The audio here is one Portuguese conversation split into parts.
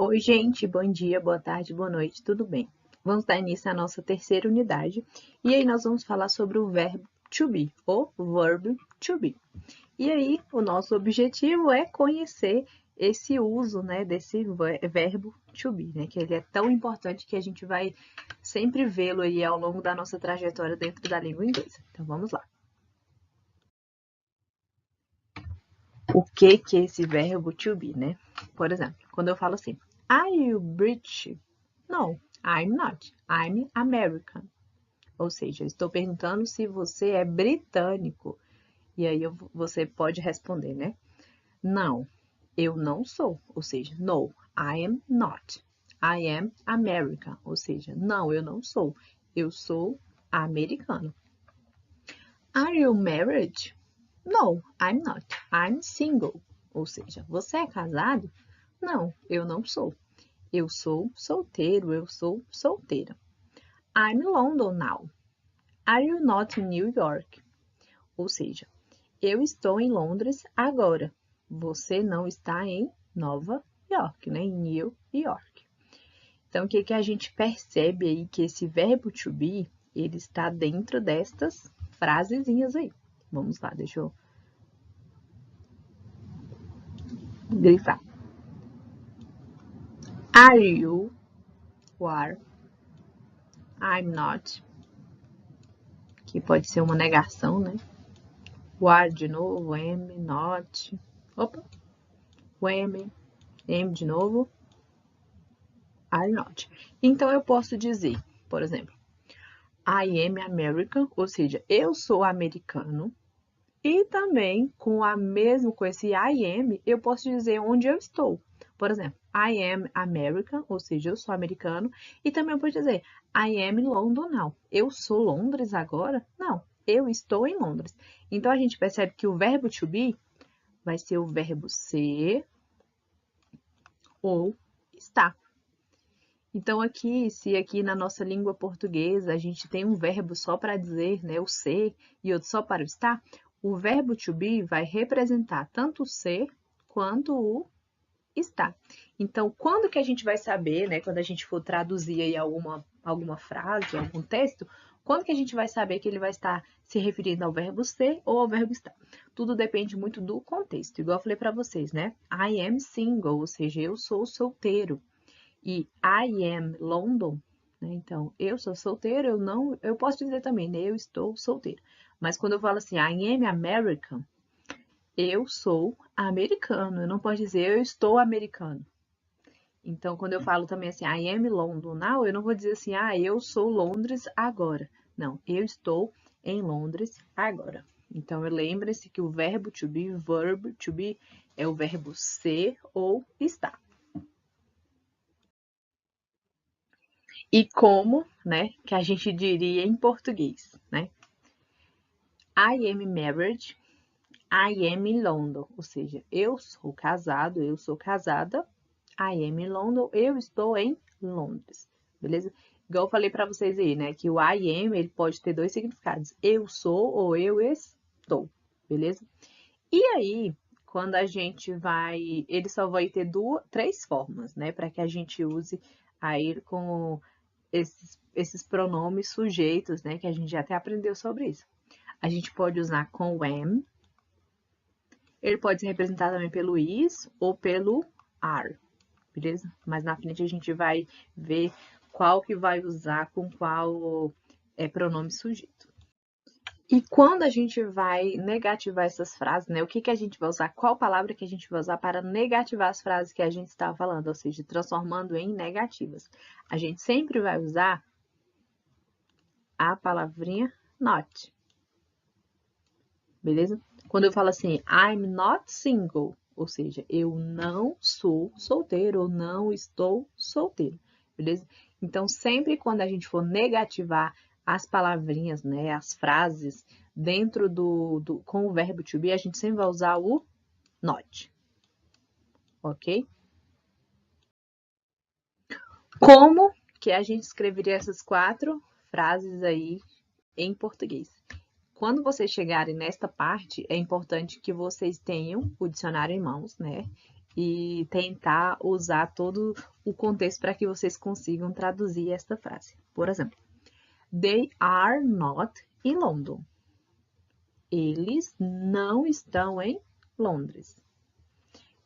Oi, gente, bom dia, boa tarde, boa noite, tudo bem? Vamos dar início à nossa terceira unidade e aí nós vamos falar sobre o verbo to be, ou verb to be. E aí, o nosso objetivo é conhecer esse uso, né, desse verbo to be, né, que ele é tão importante que a gente vai sempre vê-lo aí ao longo da nossa trajetória dentro da língua inglesa. Então, vamos lá. O que é esse verbo to be, né? Por exemplo, quando eu falo assim, Are you British? No, I'm not. I'm American. Ou seja, eu estou perguntando se você é britânico. E aí você pode responder, né? Não, eu não sou. Ou seja, no, I am not. I am American. Ou seja, não, eu não sou. Eu sou americano. Are you married? No, I'm not. I'm single. Ou seja, você é casado? Não, eu não sou. Eu sou solteiro, eu sou solteira. I'm in London now. Are you not in New York? Ou seja, eu estou em Londres agora. Você não está em Nova York, né? Em New York. Então, o que que a gente percebe aí que esse verbo to be, ele está dentro destas frasezinhas aí. Vamos lá, deixa eu grifar. Are you? Are. I'm not. Que pode ser uma negação, né? O are de novo, am, not. Opa. O am de novo. Are not. Então, eu posso dizer, por exemplo, I am American, ou seja, eu sou americano. E também, com esse I am, eu posso dizer onde eu estou. Por exemplo, I am American, ou seja, eu sou americano. E também eu posso dizer, I am in London now. Eu sou Londres agora? Não, eu estou em Londres. Então, a gente percebe que o verbo to be vai ser o verbo ser ou estar. Então, se aqui na nossa língua portuguesa a gente tem um verbo só para dizer, né, o ser, e outro só para o estar, o verbo to be vai representar tanto o ser quanto o estar. Então, quando que a gente vai saber, né, quando a gente for traduzir aí alguma frase, algum texto, quando que a gente vai saber que ele vai estar se referindo ao verbo ser ou ao verbo estar? Tudo depende muito do contexto. Igual eu falei para vocês, né? I am single, ou seja, eu sou solteiro. E I am London, né? Então, eu sou solteiro, eu posso dizer também, né? Eu estou solteiro. Mas quando eu falo assim, I am American, eu sou americano. Eu não posso dizer eu estou americano. Então, quando eu falo também assim, I am London now, eu não vou dizer assim, eu sou Londres agora. Não, eu estou em Londres agora. Então, lembre-se que o verbo to be, é o verbo ser ou estar. E como, né, que a gente diria em português, né? I am married, I am in London. Ou seja, eu sou casado, eu sou casada. I am in London, eu estou em Londres. Beleza? Igual eu falei para vocês aí, né, que o I am, ele pode ter dois significados. Eu sou ou eu estou. Beleza? E aí, quando a gente vai, ele só vai ter três formas, né, para que a gente use aí com esses pronomes sujeitos, né? Que a gente já até aprendeu sobre isso. A gente pode usar com am. Ele pode ser representado também pelo is ou pelo are, beleza? Mas na frente a gente vai ver qual que vai usar com qual pronome sujeito. E quando a gente vai negativar essas frases, né? O que que a gente vai usar? Qual palavra que a gente vai usar para negativar as frases que a gente está falando, ou seja, transformando em negativas? A gente sempre vai usar a palavrinha not. Beleza? Quando eu falo assim, I'm not single, ou seja, eu não sou solteiro ou não estou solteiro, beleza? Então, sempre quando a gente for negativar as palavrinhas, né, as frases, dentro com o verbo to be, a gente sempre vai usar o not, ok? Como que a gente escreveria essas quatro frases aí em português? Quando vocês chegarem nesta parte, é importante que vocês tenham o dicionário em mãos, né? e tentar usar todo o contexto para que vocês consigam traduzir esta frase. Por exemplo, they are not in London. Eles não estão em Londres.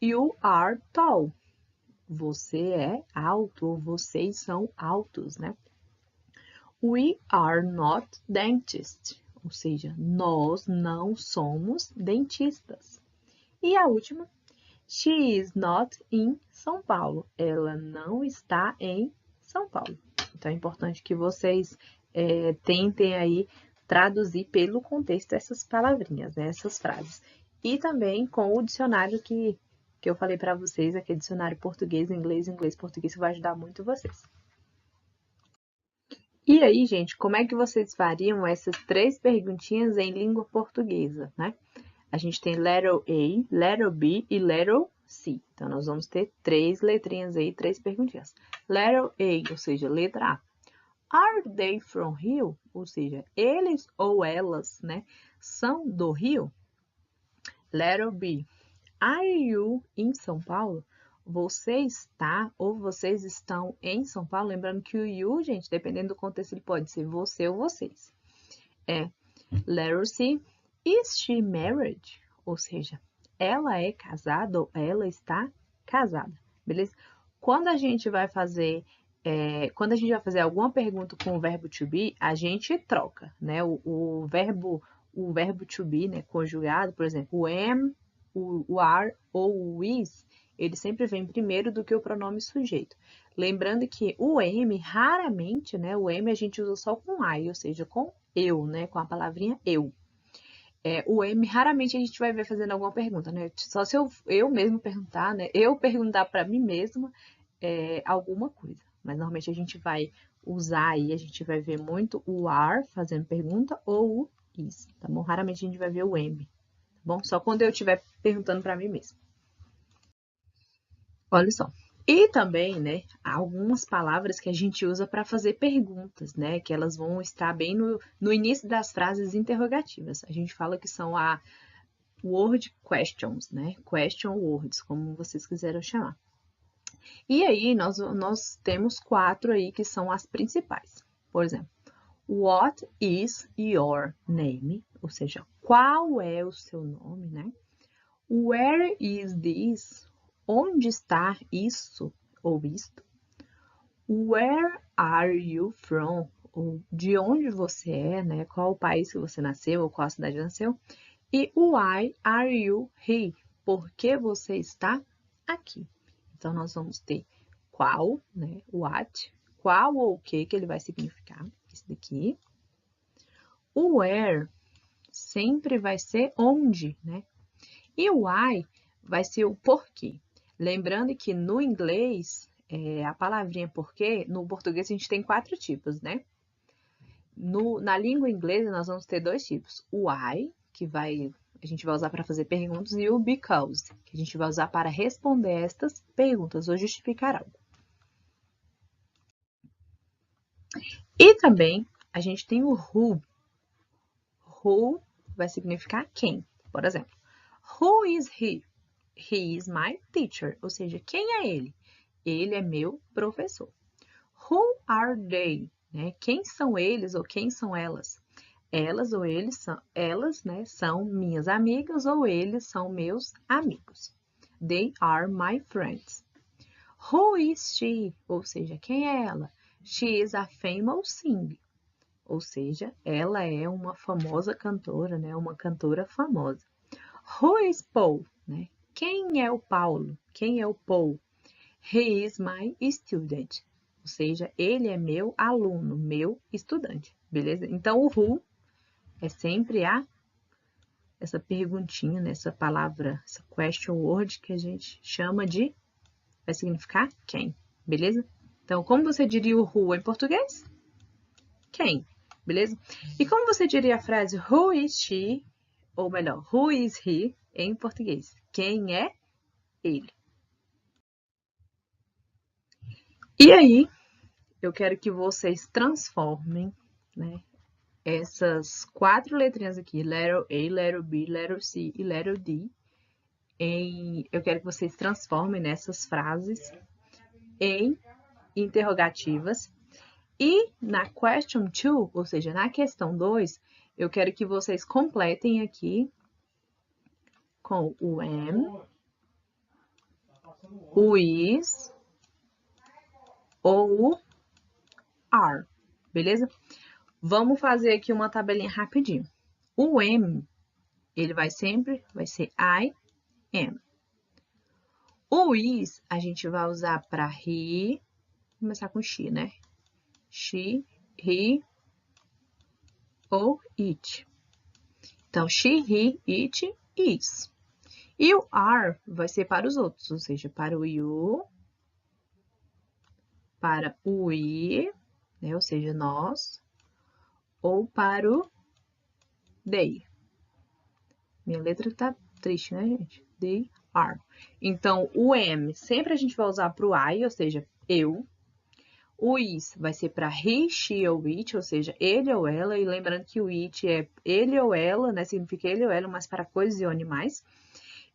You are tall. Você é alto, ou vocês são altos, né? We are not dentists. Ou seja, nós não somos dentistas. E a última, she is not in São Paulo. Ela não está em São Paulo. Então, é importante que vocês tentem aí traduzir pelo contexto essas palavrinhas, né, essas frases. E também com o dicionário que eu falei para vocês, aquele dicionário português, inglês, português, que vai ajudar muito vocês. E aí, gente, como é que vocês fariam essas 3 perguntinhas em língua portuguesa, né? A gente tem letter A, letter B e letter C. Então, nós vamos ter 3 letrinhas aí, 3 perguntinhas. Letter A, ou seja, letra A. Are they from Rio? Ou seja, eles ou elas, né, são do Rio? Letter B. Are you in São Paulo? Você está ou vocês estão em São Paulo? Lembrando que o you, gente, dependendo do contexto, ele pode ser você ou vocês. Letter C. Is she married? Ou seja, ela é casada ou ela está casada, beleza? Quando a gente vai fazer alguma pergunta com o verbo to be, a gente troca, né? O verbo to be, né, conjugado, por exemplo, o am, o are ou o is, ele sempre vem primeiro do que o pronome sujeito. Lembrando que o am, raramente, né, o am a gente usa só com I, ou seja, com eu, né, com a palavrinha eu. O am, raramente a gente vai ver fazendo alguma pergunta, né? Só se eu mesmo perguntar, né? Eu perguntar para mim mesma alguma coisa. Mas normalmente a gente vai usar aí, a gente vai ver muito o are fazendo pergunta ou o is, tá bom? Raramente a gente vai ver o am, tá bom? Só quando eu estiver perguntando para mim mesma. Olha só. E também, né, algumas palavras que a gente usa para fazer perguntas, né, que elas vão estar bem no início das frases interrogativas. A gente fala que são a word questions, né, question words, como vocês quiserem chamar. E aí, nós temos 4 aí que são as principais. Por exemplo, what is your name? Ou seja, qual é o seu nome, né? Where is this? Onde está isso ou isto? Where are you from? Ou de onde você é, né? Qual o país que você nasceu ou qual a cidade nasceu? E why are you here? Por que você está aqui? Então, nós vamos ter qual, né? What, qual ou o que ele vai significar, esse daqui. O where sempre vai ser onde, né? E o why vai ser o porquê. Lembrando que no inglês, a palavrinha porquê, no português a gente tem 4 tipos, né? Na língua inglesa nós vamos ter 2 tipos. O why, que a gente vai usar para fazer perguntas, e o because, que a gente vai usar para responder estas perguntas ou justificar algo. E também a gente tem o who. Who vai significar quem. Por exemplo, who is he? He is my teacher. Ou seja, quem é ele? Ele é meu professor. Who are they? Né? Quem são eles ou quem são elas? Elas ou eles são, elas, né, são minhas amigas ou eles são meus amigos. They are my friends. Who is she? Ou seja, quem é ela? She is a famous singer. Ou seja, ela é uma famosa cantora, né? Uma cantora famosa. Who is Paul? Né? Quem é o Paulo? Quem é o Paul? He is my student. Ou seja, ele é meu aluno, meu estudante. Beleza? Então, o who é sempre essa perguntinha, né? Essa palavra, essa question word que a gente chama de, vai significar quem. Beleza? Então, como você diria o who em português? Quem? Beleza? E como você diria a frase who is she? Ou melhor, who is he em português? Quem é ele? E aí, eu quero que vocês transformem, né, essas 4 letrinhas aqui, letter A, letter B, letter C e letter D, eu quero que vocês transformem nessas frases em interrogativas. E na question 2, ou seja, na questão 2, eu quero que vocês completem aqui com o am, o is ou o are, beleza? Vamos fazer aqui uma tabelinha rapidinho. O am, ele vai ser I am. O is, a gente vai usar para he, vou começar com she, né? She, he ou it. Então, she, he, it, is. E o are vai ser para os outros, ou seja, para o you, para o we, né? Ou seja, nós, ou para o they. Minha letra tá triste, né, gente? They are. Então, o am sempre a gente vai usar para o I, ou seja, eu. O is vai ser para he, she ou it, ou seja, ele ou ela. E lembrando que o it é ele ou ela, né? Significa ele ou ela, mas para coisas e animais.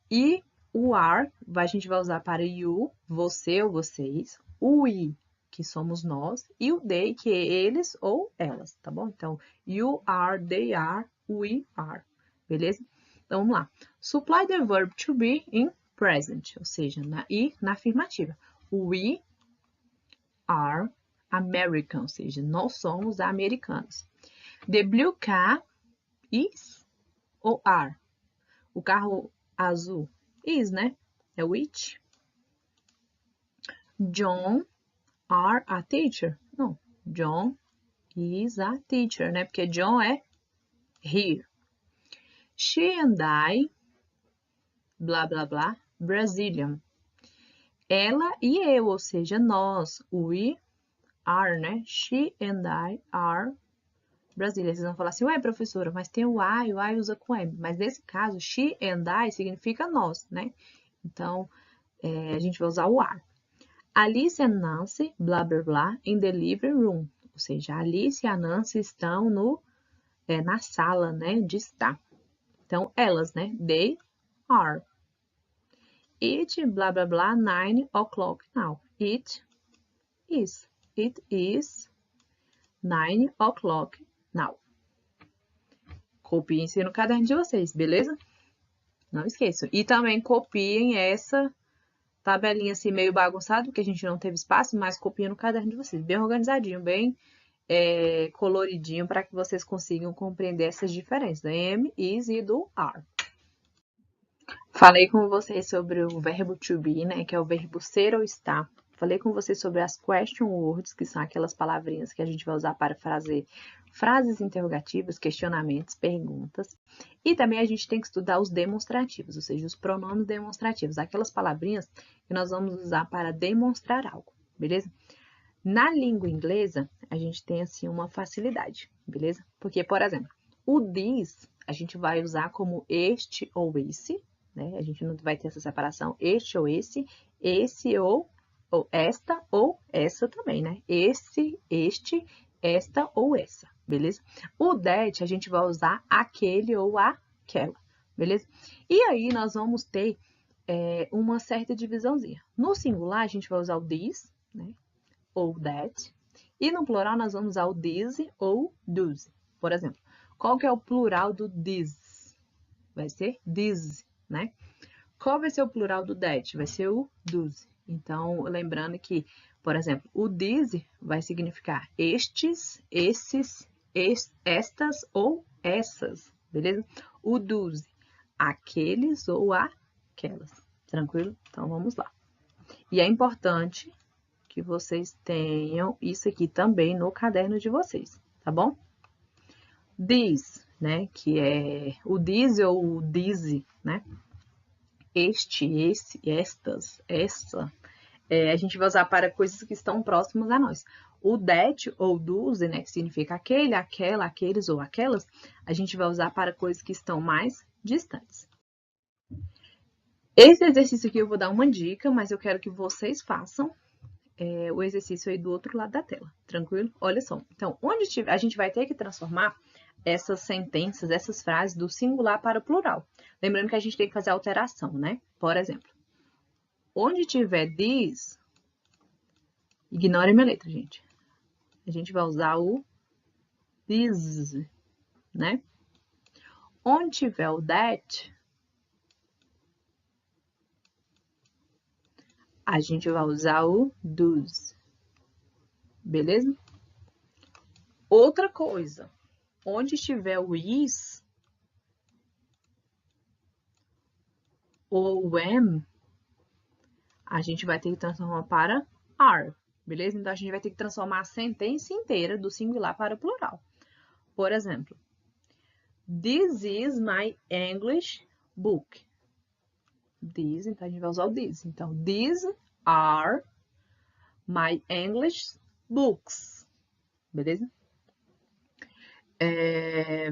E o are a gente vai usar para you, você ou vocês. O we, que somos nós. E o they, que é eles ou elas, tá bom? Então, you are, they are, we are. Beleza? Então, vamos lá. Supply the verb to be in present, ou seja, na afirmativa. We are American, ou seja, nós somos americanos. The blue car is ou are? O carro azul is, né? É which? John are a teacher? Não, John is a teacher, né? Porque John é here. She and I, blá, blá, blá, Brazilian. Ela e eu, ou seja, nós, we are, né? She and I are Brasília. Vocês vão falar assim, ué, professora, mas tem o I usa com M. Mas nesse caso, she and I significa nós, né? Então, a gente vai usar o are. Alice and Nancy, blá, blá, blá, in the living room. Ou seja, a Alice e a Nancy estão na sala, né, de estar. Então, elas, né? They are. It, blá, blá, blá, 9 o'clock now. It is. It is 9 o'clock now. Copiem isso no caderno de vocês, beleza? Não esqueçam. E também copiem essa tabelinha assim meio bagunçada, porque a gente não teve espaço, mas copiem no caderno de vocês. Bem organizadinho, bem coloridinho, para que vocês consigam compreender essas diferenças, do am, is e do are. Falei com vocês sobre o verbo to be, né, que é o verbo ser ou estar. Falei com vocês sobre as question words, que são aquelas palavrinhas que a gente vai usar para fazer frases interrogativas, questionamentos, perguntas. E também a gente tem que estudar os demonstrativos, ou seja, os pronomes demonstrativos, aquelas palavrinhas que nós vamos usar para demonstrar algo, beleza? Na língua inglesa, a gente tem assim uma facilidade, beleza? Porque, por exemplo, o this a gente vai usar como este ou esse, né? A gente não vai ter essa separação, este ou esse ou esta ou essa também, né? Esse, este, esta ou essa, beleza? O that a gente vai usar aquele ou aquela, beleza? E aí nós vamos ter uma certa divisãozinha. No singular a gente vai usar o this, né? Ou that. E no plural nós vamos usar o these ou those. Por exemplo, qual que é o plural do this? Vai ser these, né? Qual vai ser o plural do that? Vai ser o those. Então, lembrando que, por exemplo, o these vai significar estes, esses, estas ou essas, beleza? O those, aqueles ou aquelas. Tranquilo? Então, vamos lá. E é importante que vocês tenham isso aqui também no caderno de vocês, tá bom? This, né, que é o this ou o these, né? Este, esse, estas, essa, a gente vai usar para coisas que estão próximas a nós. O that ou those, né, que significa aquele, aquela, aqueles ou aquelas, a gente vai usar para coisas que estão mais distantes. Esse exercício aqui eu vou dar uma dica, mas eu quero que vocês façam o exercício aí do outro lado da tela, tranquilo? Olha só, então, onde a gente vai ter que transformar essas sentenças, essas frases do singular para o plural. Lembrando que a gente tem que fazer a alteração, né? Por exemplo, onde tiver this, ignore a minha letra, gente. A gente vai usar o this, né? Onde tiver o that, a gente vai usar o does. Beleza? Outra coisa, onde estiver o is ou o am, a gente vai ter que transformar para are. Beleza? Então, a gente vai ter que transformar a sentença inteira do singular para o plural. Por exemplo, this is my English book. This, então a gente vai usar o this. Então, these are my English books. Beleza?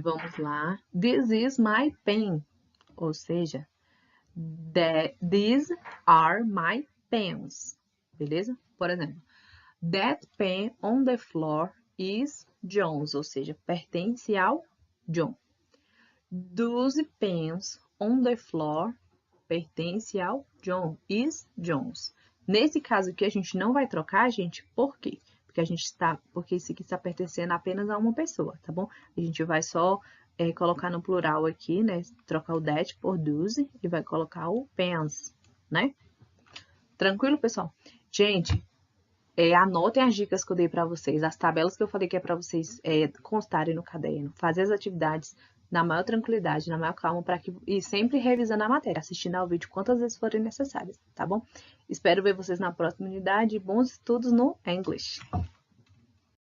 Vamos lá. This is my pen. Ou seja, these are my pens. Beleza? Por exemplo, that pen on the floor is John's. Ou seja, pertence ao John. Those pens on the floor pertence ao John. Is John's. Nesse caso aqui, a gente não vai trocar, gente, por quê? Porque isso aqui está pertencendo apenas a uma pessoa, tá bom? A gente vai só colocar no plural aqui, né? Trocar o that por those e vai colocar o pens, né? Tranquilo, pessoal? Gente, anotem as dicas que eu dei para vocês, as tabelas que eu falei que é para vocês constarem no caderno, fazer as atividades na maior tranquilidade, na maior calma, e sempre revisando a matéria, assistindo ao vídeo quantas vezes forem necessárias, tá bom? Espero ver vocês na próxima unidade. Bons estudos no English!